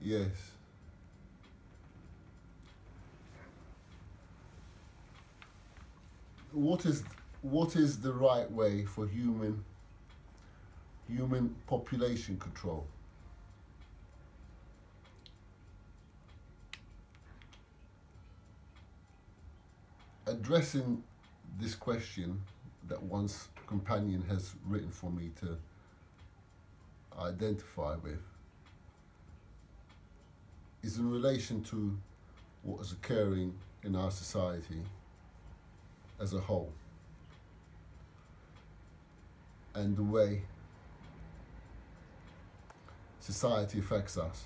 Yes. What is the right way for human population control? Addressing this question that one's companion has written for me to identify with is in relation to what is occurring in our society as a whole and the way society affects us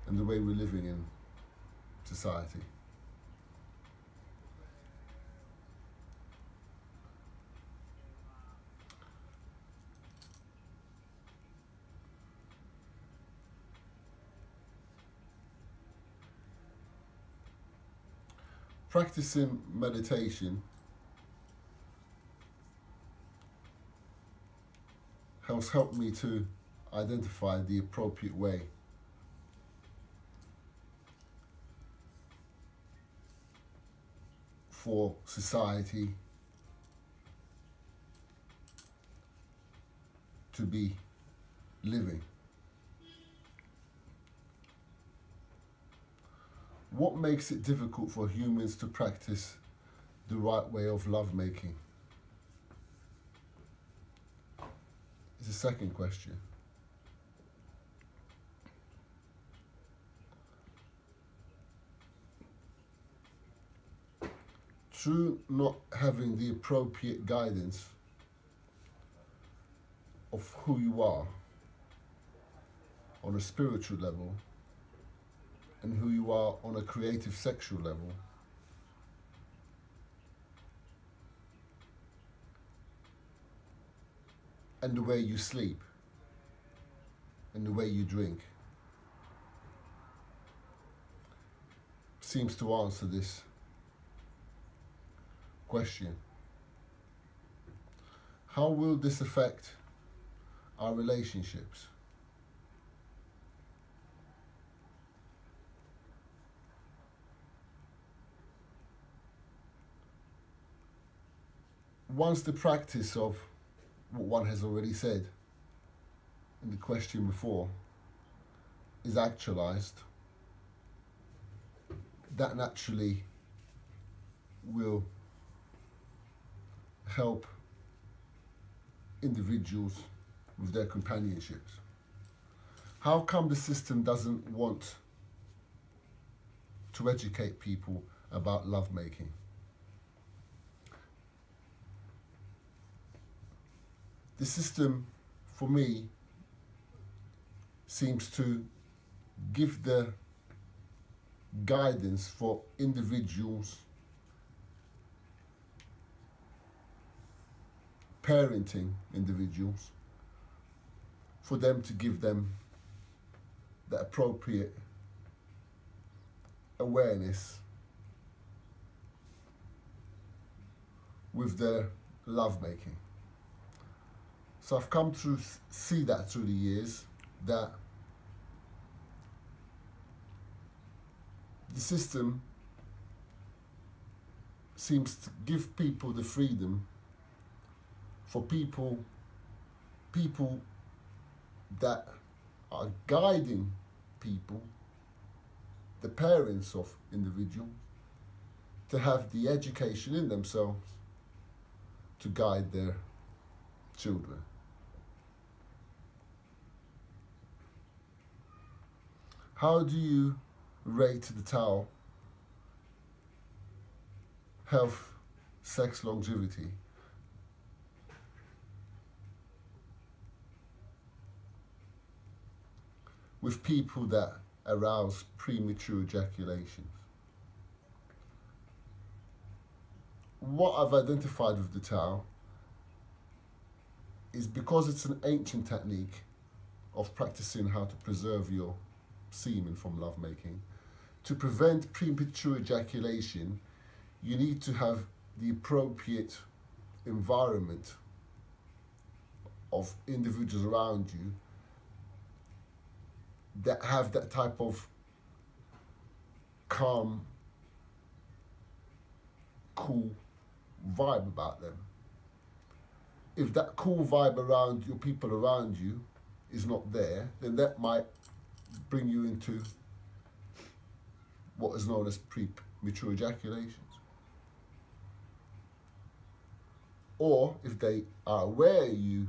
and the way we're living in society. Practicing meditation has helped me to identify the appropriate way for society to be living. What makes it difficult for humans to practice the right way of lovemaking? Is the second question. Through not having the appropriate guidance of who you are on a spiritual level and who you are on a creative sexual level, and the way you sleep and the way you drink seems to answer this question. How will this affect our relationships? Once the practice of what one has already said in the question before is actualized, that naturally will help individuals with their companionships. How come the system doesn't want to educate people about lovemaking? The system, for me, seems to give the guidance for individuals parenting individuals, for them to give them the appropriate awareness with their lovemaking. So I've come to see that through the years, that the system seems to give people the freedom for people that are guiding people, the parents of individuals, to have the education in themselves to guide their children. How do you rate the Tao health, sex, longevity with people that arouse premature ejaculations? What I've identified with the Tao is, because it's an ancient technique of practicing how to preserve your semen from lovemaking, to prevent premature ejaculation, you need to have the appropriate environment of individuals around you that have that type of calm, cool vibe about them. If that cool vibe around your people around you is not there, then that might bring you into what is known as premature ejaculations. Or if they are aware you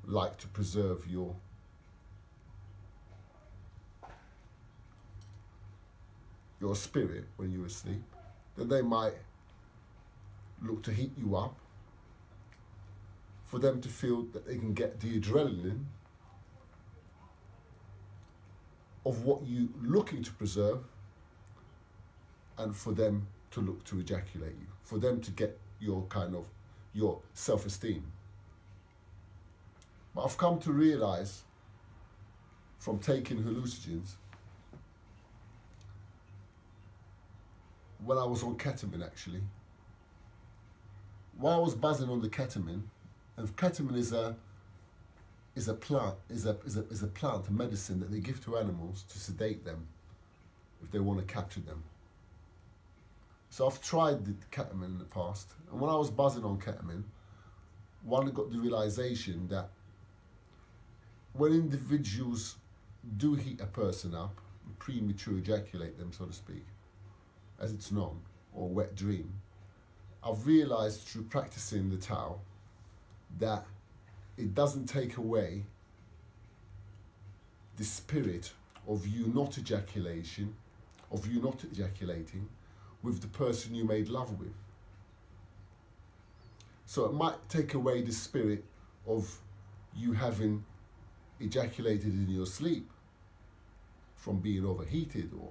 like to preserve your spirit when you're asleep, then they might look to heat you up for them to feel that they can get the adrenaline of what you're looking to preserve, and for them to look to ejaculate you, for them to get your self-esteem. But I've come to realize from taking hallucinogens, when I was on ketamine actually, while I was buzzing on the ketamine, and ketamine is a plant, a medicine that they give to animals to sedate them if they want to capture them. So I've tried the ketamine in the past, and when I was buzzing on ketamine, I got the realization that when individuals do heat a person up, premature ejaculate them, so to speak, as it's known, or wet dream, I've realized through practicing the Tao that it doesn't take away the spirit of you not ejaculating with the person you made love with. So it might take away the spirit of you having ejaculated in your sleep from being overheated or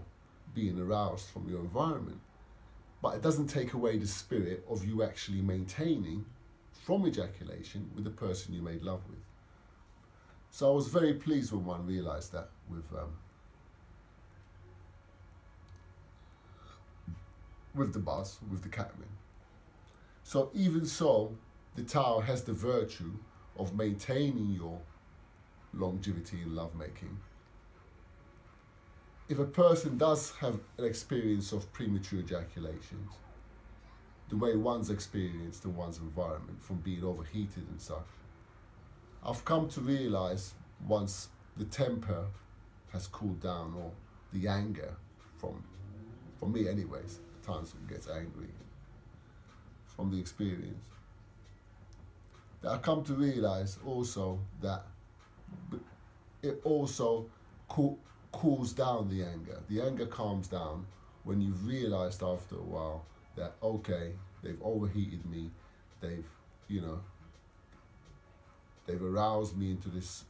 being aroused from your environment, but it doesn't take away the spirit of you actually maintaining from ejaculation with the person you made love with. So I was very pleased when one realized that with the buzz, with the ketamine. So even so, the Tao has the virtue of maintaining your longevity in lovemaking. If a person does have an experience of premature ejaculations, the way one's experienced in one's environment from being overheated and such, I've come to realize once the temper has cooled down, or the anger from me anyways, times it gets angry from the experience, that I come to realize also that it also cools down the anger. The anger calms down when you've realized after a while that, okay, they've overheated me, they've aroused me into this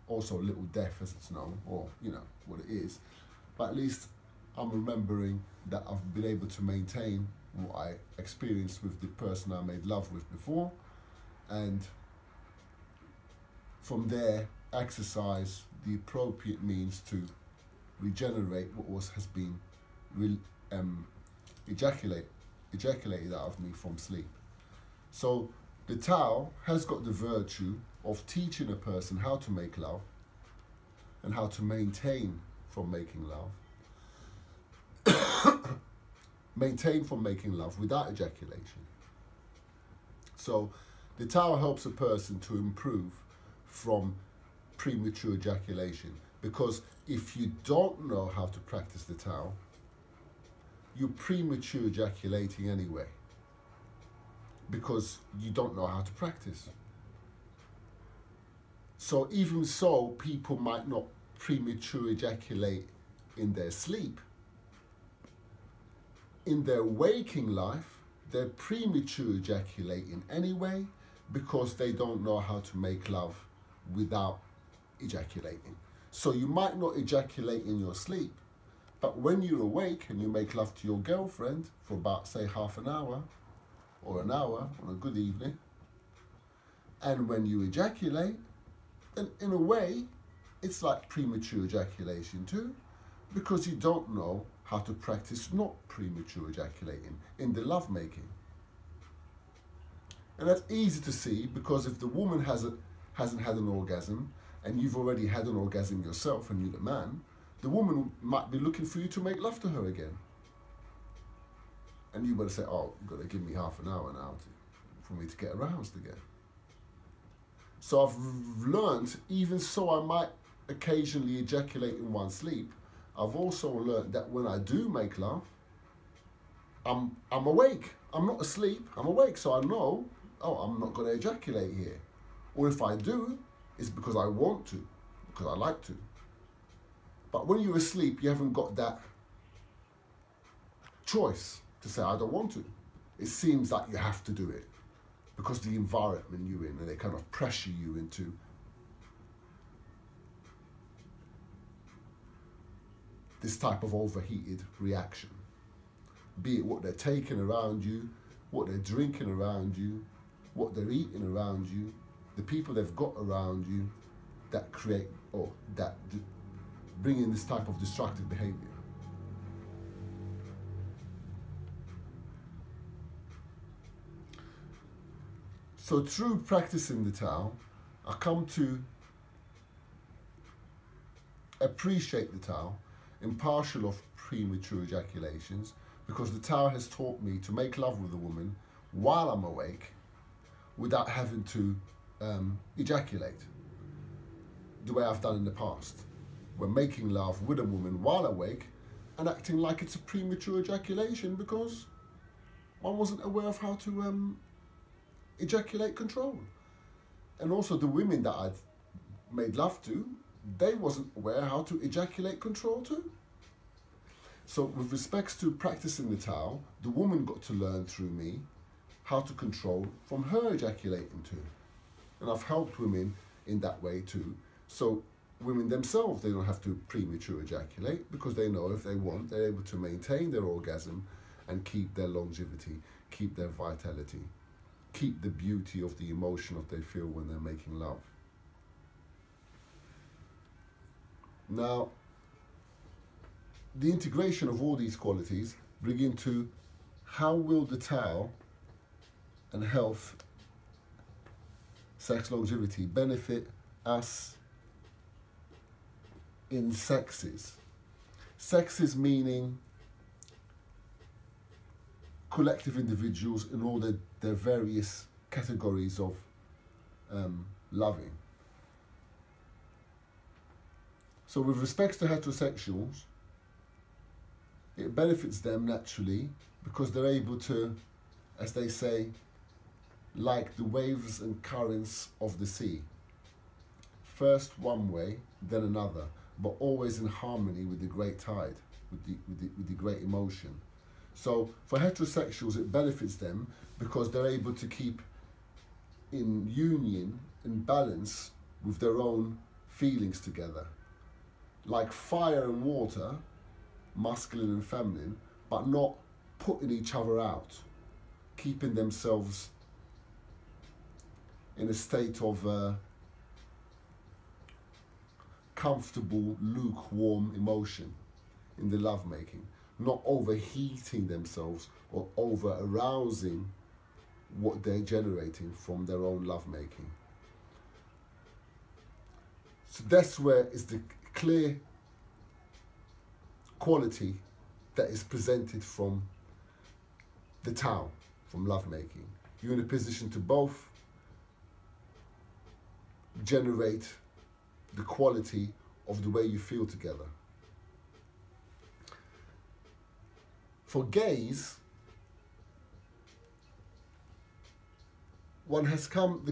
also little death, as it's known, or what it is, but at least I'm remembering that I've been able to maintain what I experienced with the person I made love with before, and from there exercise the appropriate means to regenerate what has been ejaculated out of me from sleep. So the Tao has got the virtue of teaching a person how to make love and how to maintain from making love. Maintain from making love without ejaculation. So the Tao helps a person to improve from premature ejaculation, because if you don't know how to practice the Tao, you're premature ejaculating anyway, because you don't know how to practice. So even so, people might not premature ejaculate in their sleep. In their waking life, they're premature ejaculating anyway, because they don't know how to make love without ejaculating. So you might not ejaculate in your sleep, but when you're awake and you make love to your girlfriend for about, say, half an hour or an hour on a good evening, and when you ejaculate, then in a way, it's like premature ejaculation too, because you don't know how to practice not premature ejaculating in the lovemaking. And that's easy to see, because if the woman hasn't had an orgasm and you've already had an orgasm yourself and you're the man, the woman might be looking for you to make love to her again. And you better say, oh, you've got to give me half an hour now for me to get aroused again. So I've learned, even so I might occasionally ejaculate in one sleep, I've also learned that when I do make love, I'm awake. I'm not asleep, I'm awake. So I know, oh, I'm not going to ejaculate here. Or if I do, it's because I want to, because I like to. But when you're asleep, you haven't got that choice to say, I don't want to. It seems like you have to do it because the environment you're in, and they kind of pressure you into this type of overheated reaction. Be it what they're taking around you, what they're drinking around you, what they're eating around you, the people they've got around you that create or that bring in this type of destructive behavior. So through practicing the Tao, I come to appreciate the Tao, impartial of premature ejaculations, because the Tao has taught me to make love with a woman while I'm awake without having to ejaculate the way I've done in the past. We're making love with a woman while awake and acting like it's a premature ejaculation because I wasn't aware of how to ejaculate control. And also the women that I'd made love to, they wasn't aware how to ejaculate control too. So with respects to practicing the Tao, the woman got to learn through me how to control from her ejaculating too. And I've helped women in that way too. So women themselves, they don't have to premature ejaculate because they know if they want, they're able to maintain their orgasm and keep their longevity, keep their vitality, keep the beauty of the emotion that they feel when they're making love. Now, the integration of all these qualities bring into how will the Tao and health, sex longevity benefit us in sexes. Sexes meaning collective individuals in all their various categories of loving. So with respect to heterosexuals, it benefits them naturally because they're able to, as they say, like the waves and currents of the sea. First one way, then another, but always in harmony with the great tide, with the great emotion. So for heterosexuals, it benefits them because they're able to keep in union, in balance with their own feelings together. Like fire and water, masculine and feminine, but not putting each other out, keeping themselves in a state of comfortable, lukewarm emotion in the lovemaking, not overheating themselves or over arousing what they're generating from their own lovemaking. So that's where is the clear quality that is presented from the Tao, from lovemaking. You're in a position to both generate the quality of the way you feel together. For gays, one has come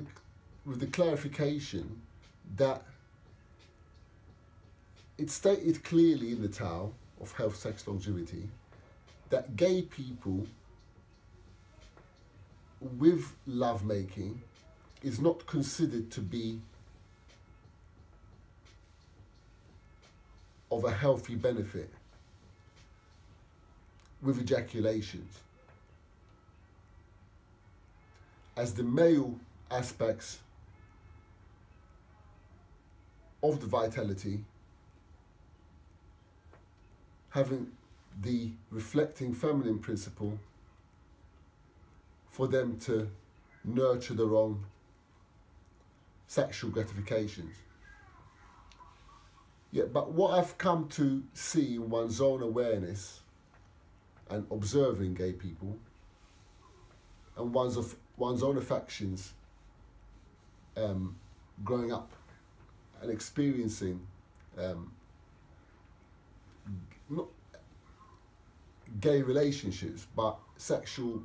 with the clarification that it's stated clearly in the Tao of health, sex, longevity that gay people with lovemaking is not considered to be of a healthy benefit with ejaculations, as the male aspects of the vitality having the reflecting feminine principle for them to nurture their own sexual gratifications. Yeah, but what I've come to see in one's own awareness and observing gay people and one's own affections, growing up and experiencing not gay relationships but sexual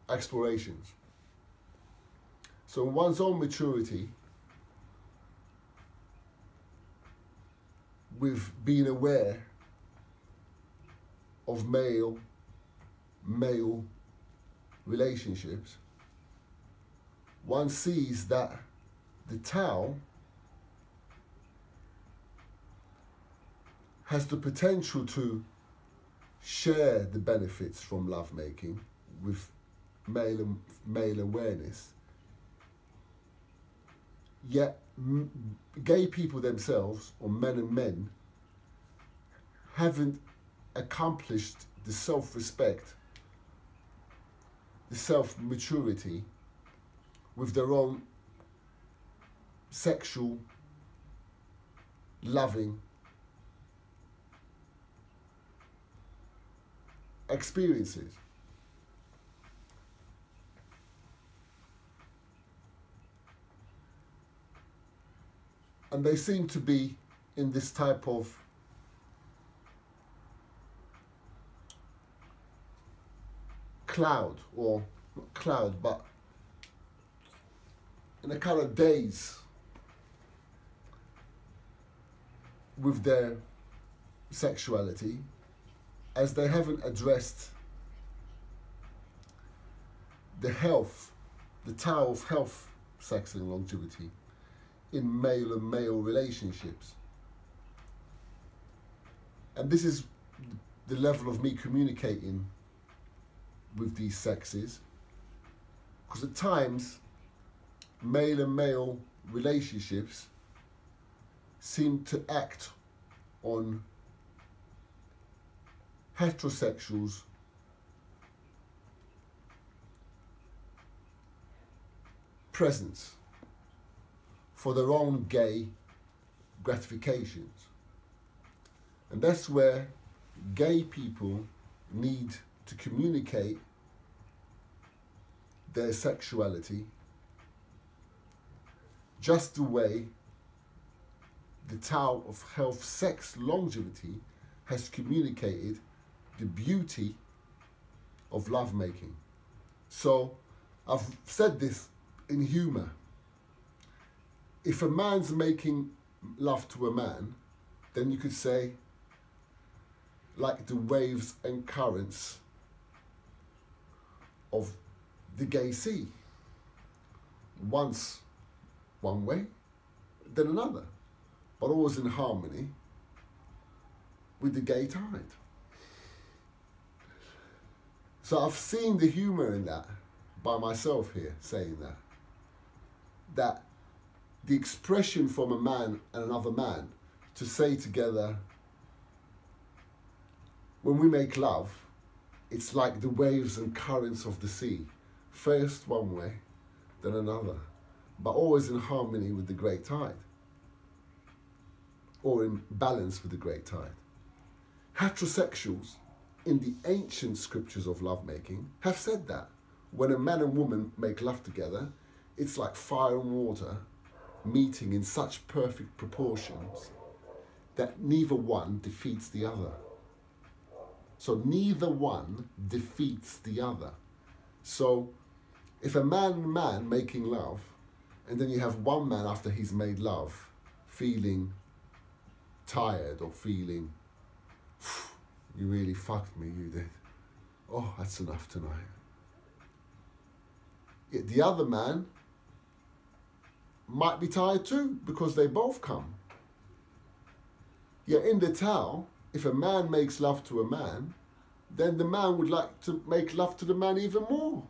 explorations. So in one's own maturity, with being aware of male relationships, one sees that the Tao has the potential to share the benefits from lovemaking with male awareness. Yet gay people themselves, or men and men, haven't accomplished the self-respect, the self-maturity with their own sexual, loving experiences. And they seem to be in this type of cloud, or not cloud, but in a kind of daze with their sexuality, as they haven't addressed the health, the Tao of health, sex and longevity in male and male relationships. And this is the level of me communicating with these sexes, because at times male and male relationships seem to act on heterosexuals' presence for their own gay gratifications. And that's where gay people need to communicate their sexuality just the way the Tao of health, sex, longevity has communicated the beauty of lovemaking. So I've said this in humor. If a man's making love to a man, then you could say, like the waves and currents of the gay sea. Once one way, then another, but always in harmony with the gay tide. So I've seen the humor in that by myself here, saying that the expression from a man and another man to say together, when we make love, it's like the waves and currents of the sea. First one way, then another, but always in harmony with the great tide, or in balance with the great tide. Heterosexuals in the ancient scriptures of lovemaking have said that when a man and woman make love together, it's like fire and water meeting in such perfect proportions that neither one defeats the other. So neither one defeats the other. So if a man and man making love, and then you have one man after he's made love feeling tired or feeling, you really fucked me, you did. Oh, that's enough tonight. Yet the other man might be tired too, because they both come. Yet in the Tao, if a man makes love to a man, then the man would like to make love to the man even more,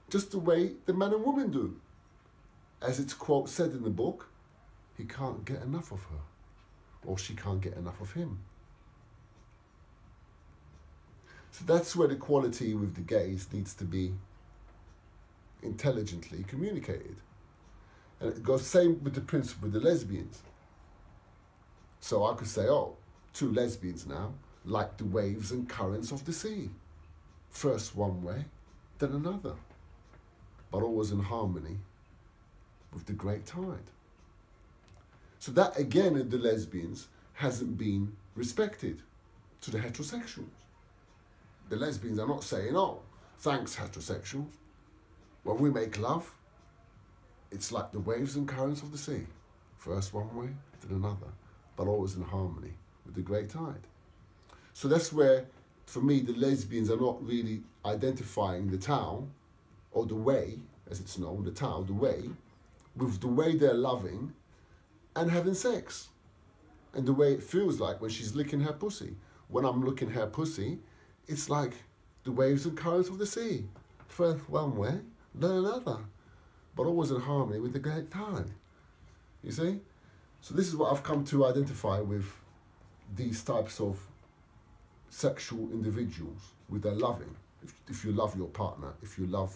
just the way the man and woman do. As it's quote said in the book, he can't get enough of her, or she can't get enough of him. So that's where the equality with the gays needs to be intelligently communicated. And it goes same with the principle with the lesbians. So I could say, oh, two lesbians now, like the waves and currents of the sea. First one way, then another, but always in harmony with the great tide. So that, again, in the lesbians, hasn't been respected to the heterosexuals. The lesbians are not saying, oh, thanks, heterosexuals. When we make love, it's like the waves and currents of the sea. First one way, then another, but always in harmony with the great tide. So that's where, for me, the lesbians are not really identifying the Tao, or the way, as it's known, the Tao, the way, with the way they're loving and having sex. And the way it feels like when she's licking her pussy. When I'm licking her pussy, it's like the waves and currents of the sea. First one way, then another, but always in harmony with the great tide. You see? So this is what I've come to identify with these types of sexual individuals, with their loving. If you love your partner, if you love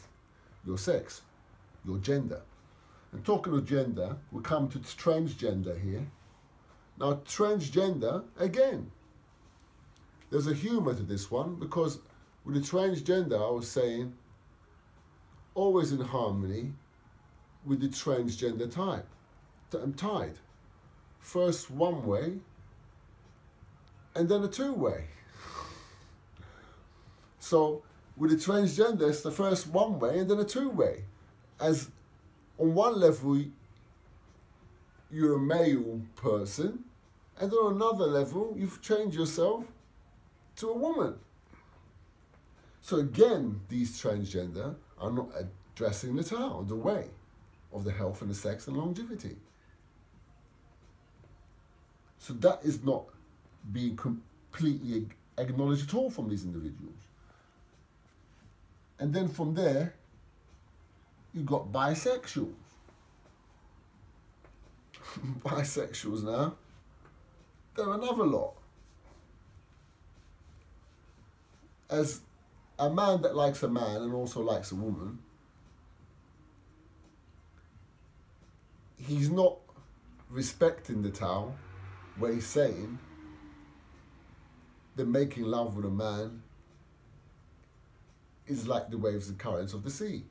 your sex, your gender. And talking of gender, we come to transgender here. Now, transgender, again, there's a humour to this one, because with the transgender, I was saying, always in harmony with the transgender tide. First one way, and then a two-way. So with the transgender, it's the first one way and then a two-way. As on one level, you're a male person, and on another level, you've changed yourself to a woman. So again, these transgender are not addressing the Tao, the way of the health and the sex and longevity. So that is not being completely acknowledged at all from these individuals. And then from there, you've got bisexuals. Bisexuals now, they're another lot. As a man that likes a man and also likes a woman, he's not respecting the Tao, where he's saying that making love with a man is like the waves and currents of the sea.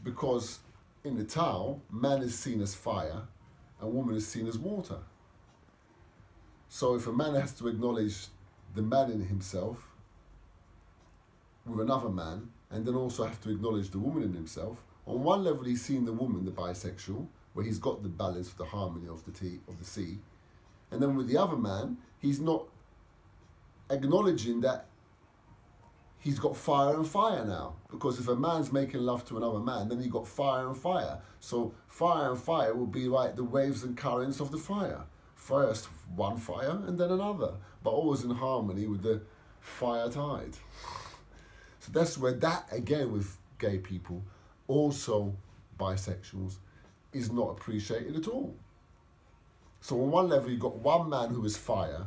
Because in the Tao, man is seen as fire and woman is seen as water. So if a man has to acknowledge the man in himself with another man, and then also have to acknowledge the woman in himself, on one level he's seeing the woman, the bisexual, where he's got the balance, the harmony of the sea. And then with the other man, he's not acknowledging that he's got fire and fire now. Because if a man's making love to another man, then you've got fire and fire. So fire and fire will be like the waves and currents of the fire. First one fire and then another, but always in harmony with the fire tide. So that's where that, again, with gay people, also bisexuals, is not appreciated at all. So on one level, you've got one man who is fire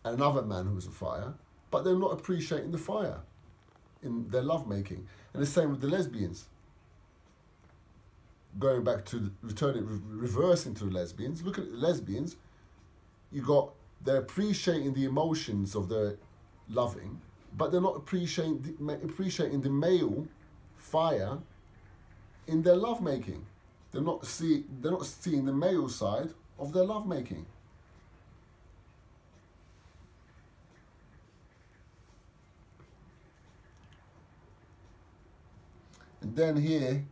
and another man who is a fire, but they're not appreciating the fire in their lovemaking. And the same with the lesbians. Going back to reversing to the lesbians, look at the lesbians, they're appreciating the emotions of their loving, but they're not appreciating the male fire in their lovemaking. They're not seeing the male side of their lovemaking. And then here,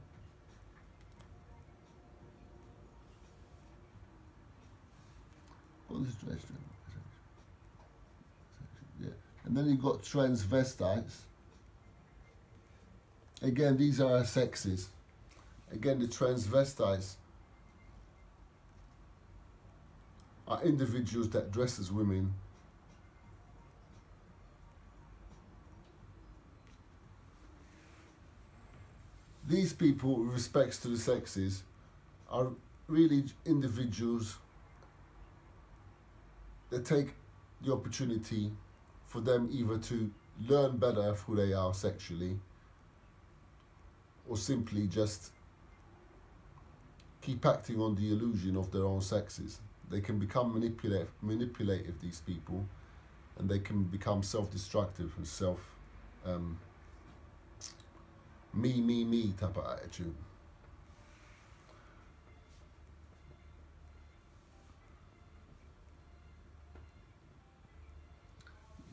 what is yeah. And then you've got transvestites. Again, these are sexes. Again, the transvestites are individuals that dress as women. These people, with respects to the sexes, are really individuals that take the opportunity for them either to learn better of who they are sexually, or simply just keep acting on the illusion of their own sexes. They can become manipulative, these people, and they can become self-destructive and me type of attitude.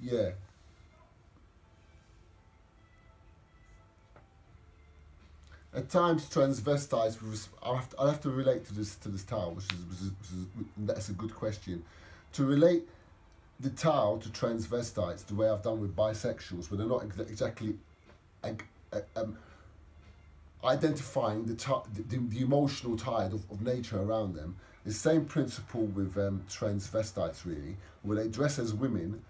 Yeah. At times, transvestites. I have to relate to this Tao, which is that's a good question. To relate the Tao to transvestites, the way I've done with bisexuals, where they're not exactly identifying the emotional tide of nature around them. The same principle with transvestites, really, where they dress as women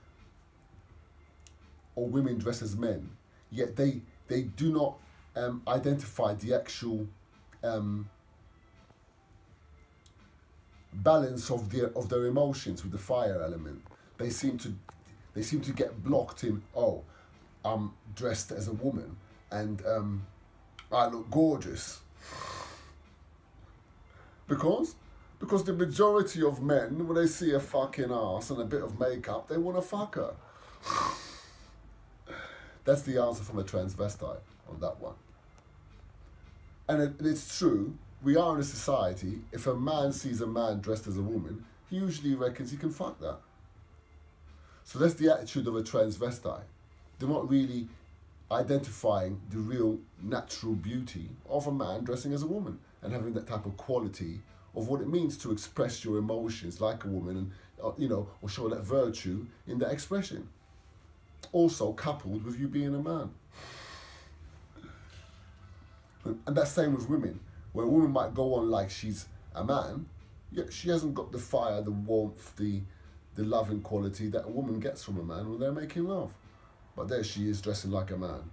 or women dress as men, yet they do not identify the actual balance of their emotions with the fire element. They seem to get blocked in, oh, I'm dressed as a woman and I look gorgeous. Because the majority of men, when they see a fucking ass and a bit of makeup, they want to fuck her. That's the answer from a transvestite on that one. And it's true, we are in a society, if a man sees a man dressed as a woman, he usually reckons he can fuck that. So that's the attitude of a transvestite. They're not really identifying the real natural beauty of a man dressing as a woman and having that type of quality of what it means to express your emotions like a woman and, or show that virtue in that expression. Also coupled with you being a man. And that's same with women, where a woman might go on like she's a man, yet she hasn't got the fire, the warmth, the loving quality that a woman gets from a man when they're making love. But there she is dressing like a man,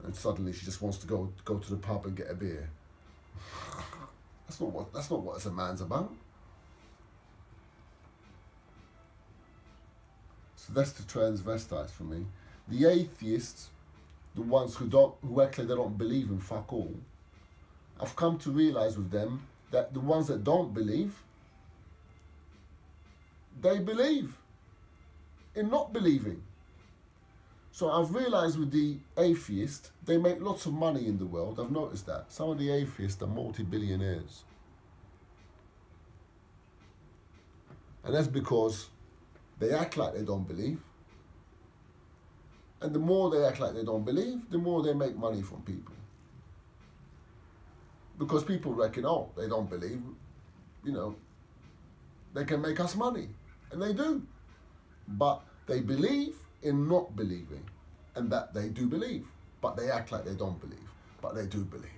and suddenly she just wants to go to the pub and get a beer. That's not what as a man's about. So that's the transvestites for me. The atheists, the ones who act like they don't believe in fuck all, I've come to realize with them that the ones that don't believe, they believe in not believing. So I've realized with the atheists, they make lots of money in the world. I've noticed that. Some of the atheists are multi-billionaires. And that's because they act like they don't believe. And the more they act like they don't believe, the more they make money from people. Because people reckon, oh, they don't believe, they can make us money. And they do. But they believe in not believing. And that they do believe. But they act like they don't believe. But they do believe.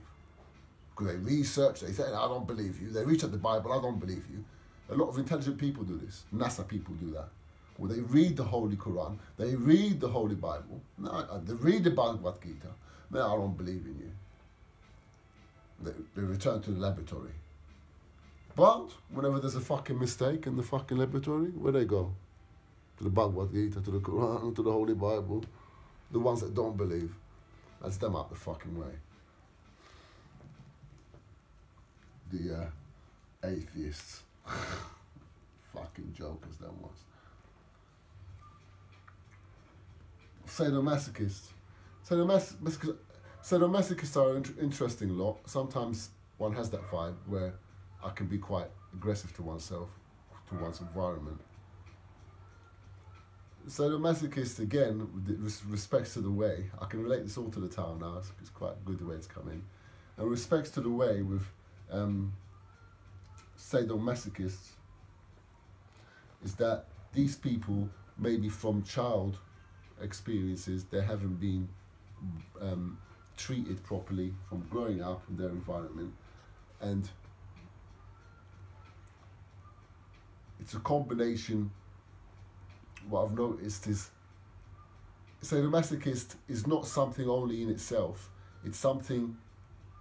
Because they research, they say, I don't believe you. They reach out the Bible, I don't believe you. A lot of intelligent people do this. NASA people do that. Well, they read the Holy Quran, they read the Holy Bible, they read the Bhagavad Gita. No, I don't believe in you. They return to the laboratory. But whenever there's a fucking mistake in the fucking laboratory, where they go? To the Bhagavad Gita, to the Quran, to the Holy Bible. The ones that don't believe. That's them out the fucking way. The atheists. Fucking jokers, them ones. Sadomasochists. Sadomasochists are an interesting lot. Sometimes one has that vibe where I can be quite aggressive to oneself, to one's environment. Sadomasochists, again, with respects to the way, I can relate this all to the Tao now, it's quite good the way it's coming. And respects to the way with sadomasochists is that these people, maybe from child experiences, they haven't been treated properly from growing up in their environment, and it's a combination. What I've noticed is sadomasochist is not something only in itself, it's something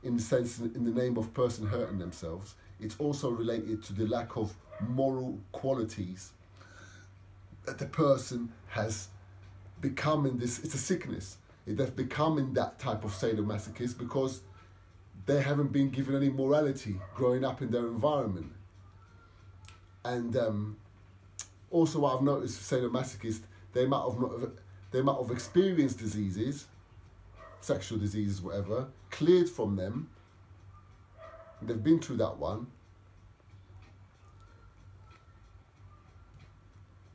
in the sense, in the name of person hurting themselves. It's also related to the lack of moral qualities that the person has become in this. It's a sickness. They've become in that type of sadomasochist because they haven't been given any morality growing up in their environment. And also what I've noticed with sadomasochists, they might have experienced diseases, sexual diseases, whatever, cleared from them. They've been through that one.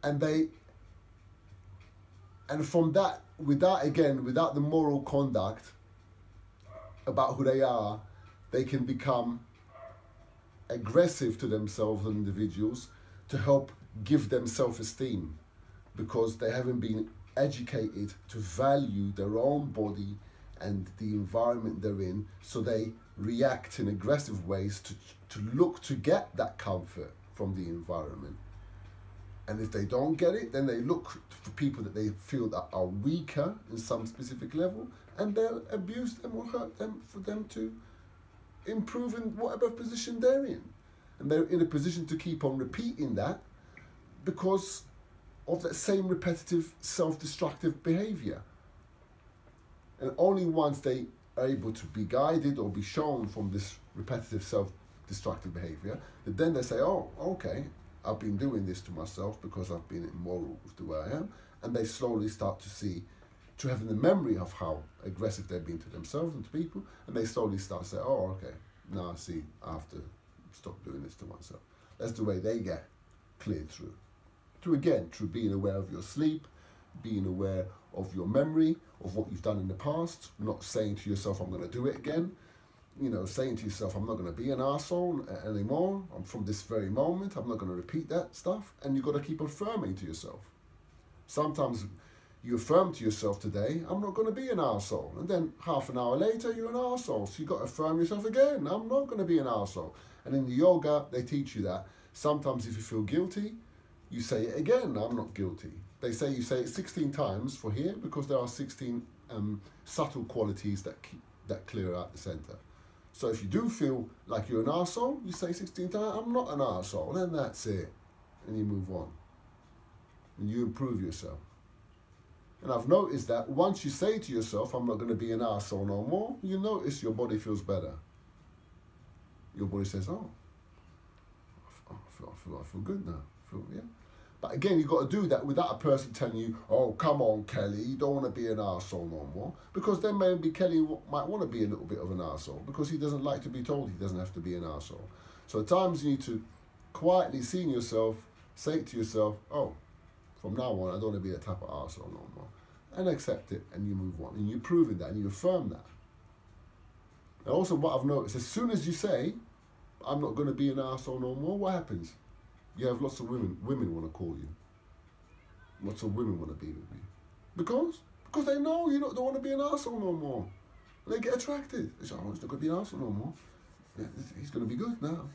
And from that, without the moral conduct about who they are, they can become aggressive to themselves and individuals to help give them self-esteem, because they haven't been educated to value their own body and the environment they're in, so they react in aggressive ways to look to get that comfort from the environment. And if they don't get it, then they look for people that they feel that are weaker in some specific level, and they'll abuse them or hurt them for them to improve in whatever position they're in. And they're in a position to keep on repeating that because of that same repetitive self-destructive behavior. And only once they are able to be guided or be shown from this repetitive self-destructive behavior, that then they say, oh, okay, I've been doing this to myself because I've been immoral with the way I am. And they slowly start to having the memory of how aggressive they've been to themselves and to people. And they slowly start to say, oh, okay, now I see, I have to stop doing this to myself. That's the way they get cleared through. Through being aware of your sleep, being aware of your memory, of what you've done in the past, not saying to yourself, I'm going to do it again. You know, saying to yourself, I'm not going to be an arsehole anymore. I'm from this very moment. I'm not going to repeat that stuff. And you've got to keep affirming to yourself. Sometimes you affirm to yourself today, I'm not going to be an arsehole. And then half an hour later, you're an arsehole. So you've got to affirm yourself again. I'm not going to be an arsehole. And in the yoga, they teach you that. Sometimes if you feel guilty, you say it again, I'm not guilty. They say you say it 16 times for here because there are 16 subtle qualities that clear out the center. So if you do feel like you're an arsehole, you say 16 times, I'm not an arsehole, and that's it. And you move on. And you improve yourself. And I've noticed that once you say to yourself, I'm not going to be an arsehole no more, you notice your body feels better. Your body says, oh, I feel good now. Yeah. But again, you've got to do that without a person telling you, oh, come on, Kelly, you don't want to be an arsehole no more. Because then maybe Kelly might want to be a little bit of an arsehole because he doesn't like to be told he doesn't have to be an arsehole. So at times you need to quietly see in yourself, say to yourself, oh, from now on, I don't want to be that type of arsehole no more. And accept it, and you move on. And you're proving that, and you affirm that. And also what I've noticed, as soon as you say, I'm not going to be an arsehole no more, what happens? You have lots of women want to call you. Lots of women want to be with you. Because they know you don't want to be an arsehole no more. And they get attracted. They say, oh, he's not going to be an arsehole no more. Yeah, he's going to be good now.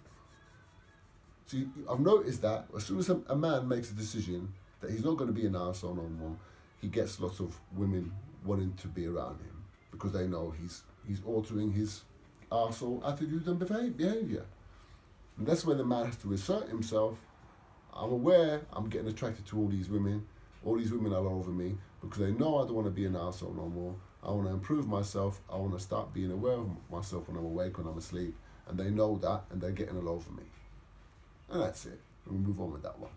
See, I've noticed that as soon as a man makes a decision that he's not going to be an arsehole no more, he gets lots of women wanting to be around him because they know he's altering his arsehole attitude and behavior. And that's when the man has to assert himself. I'm aware I'm getting attracted to all these women. All these women are over me because they know I don't want to be an arsehole no more. I want to improve myself. I want to start being aware of myself when I'm awake, when I'm asleep. And they know that, and they're getting all over me. And that's it. And we move on with that one.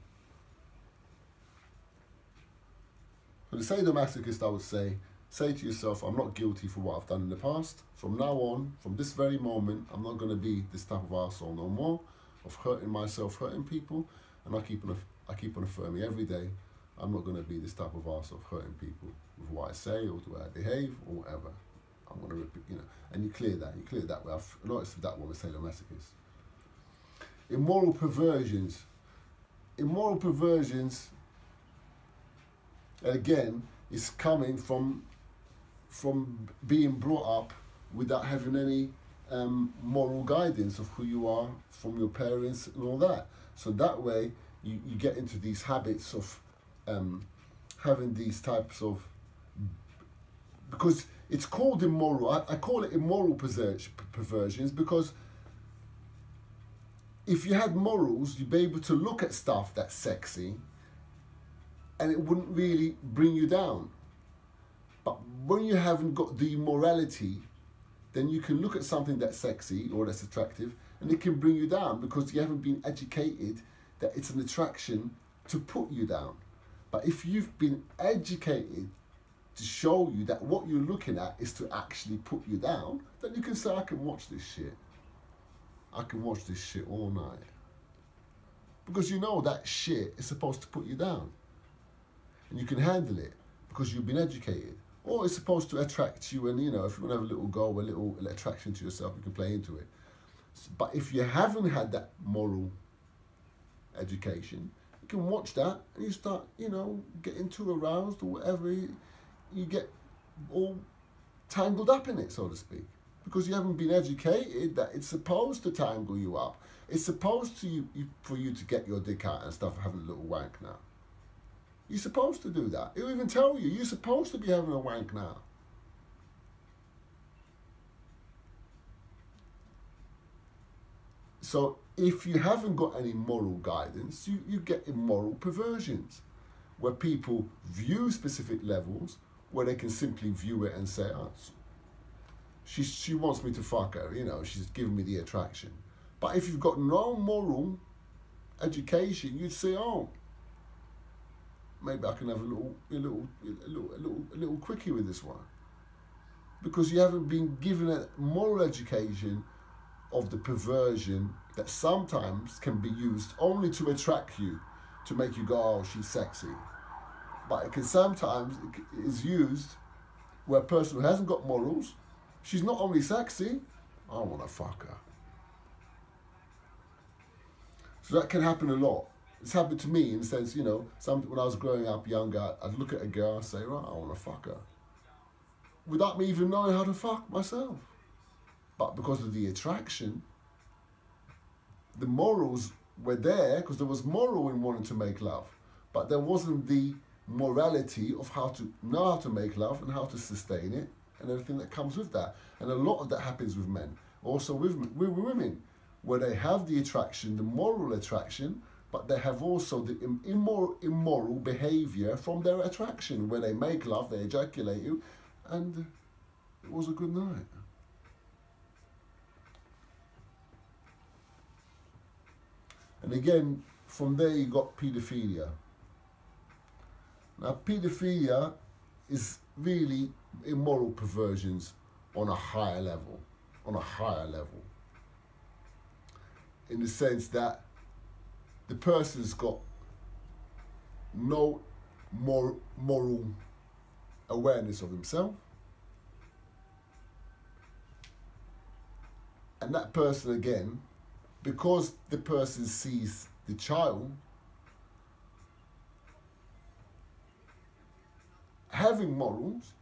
For the sadomasochist, I would say to yourself, I'm not guilty for what I've done in the past. From now on, from this very moment, I'm not going to be this type of arsehole no more, of hurting myself, hurting people. And I keep on affirming every day, I'm not going to be this type of arsehole of hurting people with what I say or the way I behave or whatever. I'm going to repeat, and you clear that way. I've noticed that one with sadomasochists. Immoral perversions, and again, is coming from being brought up without having any moral guidance of who you are from your parents and all that. So that way, you get into these habits of having these types of, because it's called immoral. I call it immoral perversions because if you had morals, you'd be able to look at stuff that's sexy and it wouldn't really bring you down. But when you haven't got the morality then you can look at something that's sexy or that's attractive and it can bring you down because you haven't been educated that it's an attraction to put you down. But if you've been educated to show you that what you're looking at is to actually put you down, then you can say, I can watch this shit. I can watch this shit all night. Because you know that shit is supposed to put you down. And you can handle it because you've been educated. Or it's supposed to attract you, and you know, if you want to have a little goal, a little attraction to yourself, you can play into it. But if you haven't had that moral education, you can watch that and you start, you know, getting too aroused or whatever. You get all tangled up in it, so to speak, because you haven't been educated that it's supposed to tangle you up. It's supposed to for you to get your dick out and stuff, having a little wank now. You're supposed to do that. It'll even tell you, you're supposed to be having a wank now. So if you haven't got any moral guidance, you get immoral perversions, where people view specific levels, where they can simply view it and say, oh, she wants me to fuck her, you know, she's giving me the attraction. But if you've got no moral education, you'd say, oh, maybe I can have a little quickie with this one. Because you haven't been given a moral education of the perversion that sometimes can be used only to attract you, to make you go, oh, she's sexy. But it can sometimes is used where a person who hasn't got morals, she's not only sexy, I want to fuck her. So that can happen a lot. It's happened to me in the sense, you know, when I was growing up younger, I'd look at a girl and say, right, I want to fuck her. Without me even knowing how to fuck myself. But because of the attraction, the morals were there, because there was moral in wanting to make love. But there wasn't the morality of how to know how to make love and how to sustain it and everything that comes with that. And a lot of that happens with men. Also with women, where they have the attraction, the moral attraction, but they have also the immoral behavior from their attraction. When they make love, they ejaculate you, and it was a good night. And again, from there you got paedophilia. Now, paedophilia is really immoral perversions on a higher level, in the sense that the person's got no moral awareness of himself, and that person again, because the person sees the child having morals,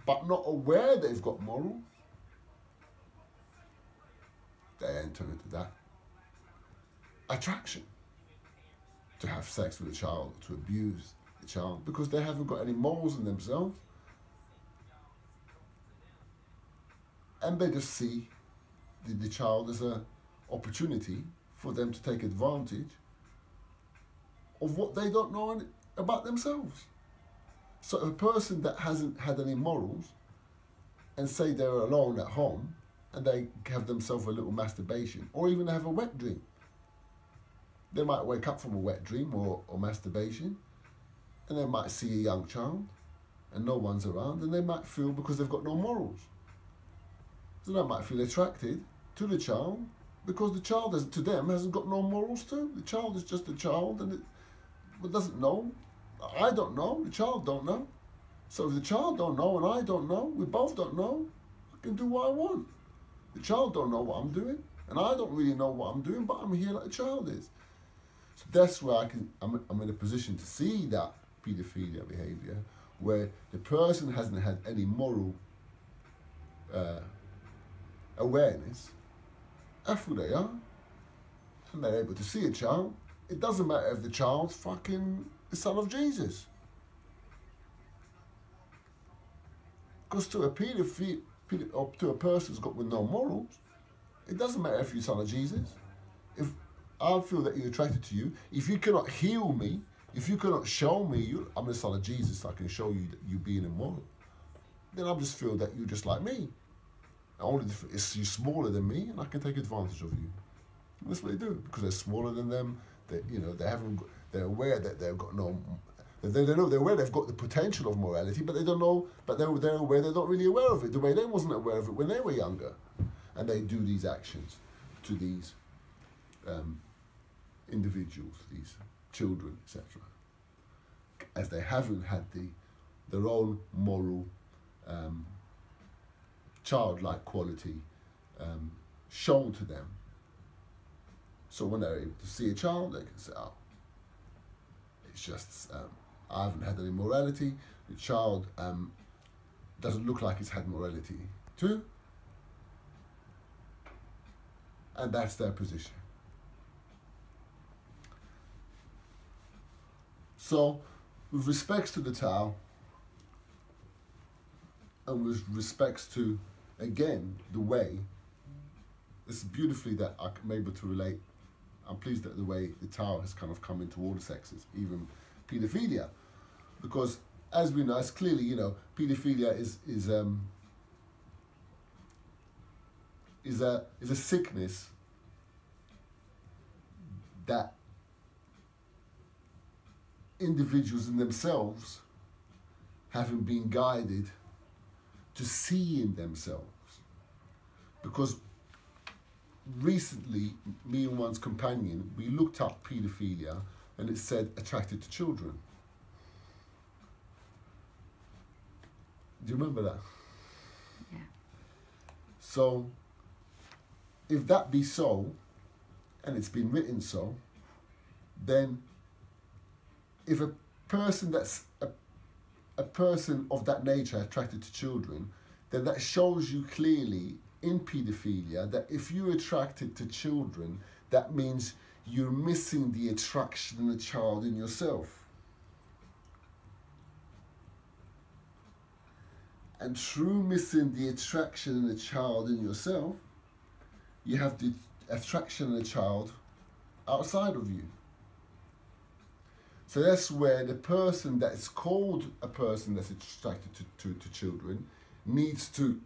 but not aware they've got morals, they enter into that attraction to have sex with a child, to abuse the child, because they haven't got any morals in themselves. And they just see the child as an opportunity for them to take advantage of what they don't know about themselves. So a person that hasn't had any morals, and say they're alone at home and they have themselves a little masturbation, or even have a wet dream. They might wake up from a wet dream or masturbation, and they might see a young child and no one's around, and they might feel, because they've got no morals, so they might feel attracted to the child because the child, to them, hasn't got no morals too. The child is just a child, and it doesn't know. I don't know, the child don't know. So if the child don't know and I don't know, we both don't know, I can do what I want. The child don't know what I'm doing, and I don't really know what I'm doing, but I'm here like the child is. So that's where I'm in a position to see that paedophilia behavior, where the person hasn't had any moral awareness of who they are, and they're able to see a child. It doesn't matter if the child's fucking the son of Jesus. Because to a paedophile, or to a person who's got with no morals, it doesn't matter if you're son of Jesus. If I feel that you're attracted to you, if you cannot heal me, if you cannot show me I'm the son of Jesus, I can show you that you being immoral, then I just feel that you're just like me. Only is you're smaller than me, and I can take advantage of you. And that's what they do, because they're smaller than them. They, you know, they haven't. They're aware that they've got no. They know they're aware they've got the potential of morality, but they don't know. But they're aware they're not really aware of it the way they wasn't aware of it when they were younger, and they do these actions to these individuals, these children, etc. As they haven't had their own moral, childlike quality shown to them. So when they're able to see a child, they can say, "Oh, it's just I haven't had any morality. The child doesn't look like it's had morality too," and that's their position. So, with respects to the Tao, and with respects to, again, the way, it's beautifully that I'm able to relate. I'm pleased that the way the Tao has kind of come into all the sexes, even paedophilia, because as we know, it's clearly, you know, paedophilia is a sickness that individuals in themselves haven't been guided to see in themselves. Because recently, me and one's companion, we looked up paedophilia and it said attracted to children. Do you remember that? Yeah. So, if that be so, and it's been written so, then if a person that's a person of that nature attracted to children, then that shows you clearly in paedophilia that if you're attracted to children, that means you're missing the attraction in the child in yourself. And through missing the attraction in the child in yourself, you have the attraction in the child outside of you. So that's where the person that's called a person that's attracted to children needs to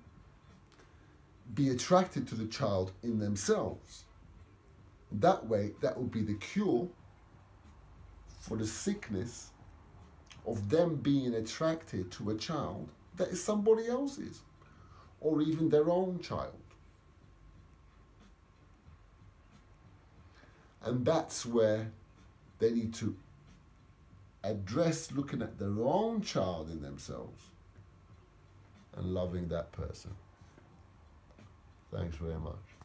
be attracted to the child in themselves. That way, that will be the cure for the sickness of them being attracted to a child that is somebody else's, or even their own child. And that's where they need to address looking at their own child in themselves and loving that person. Thanks very much.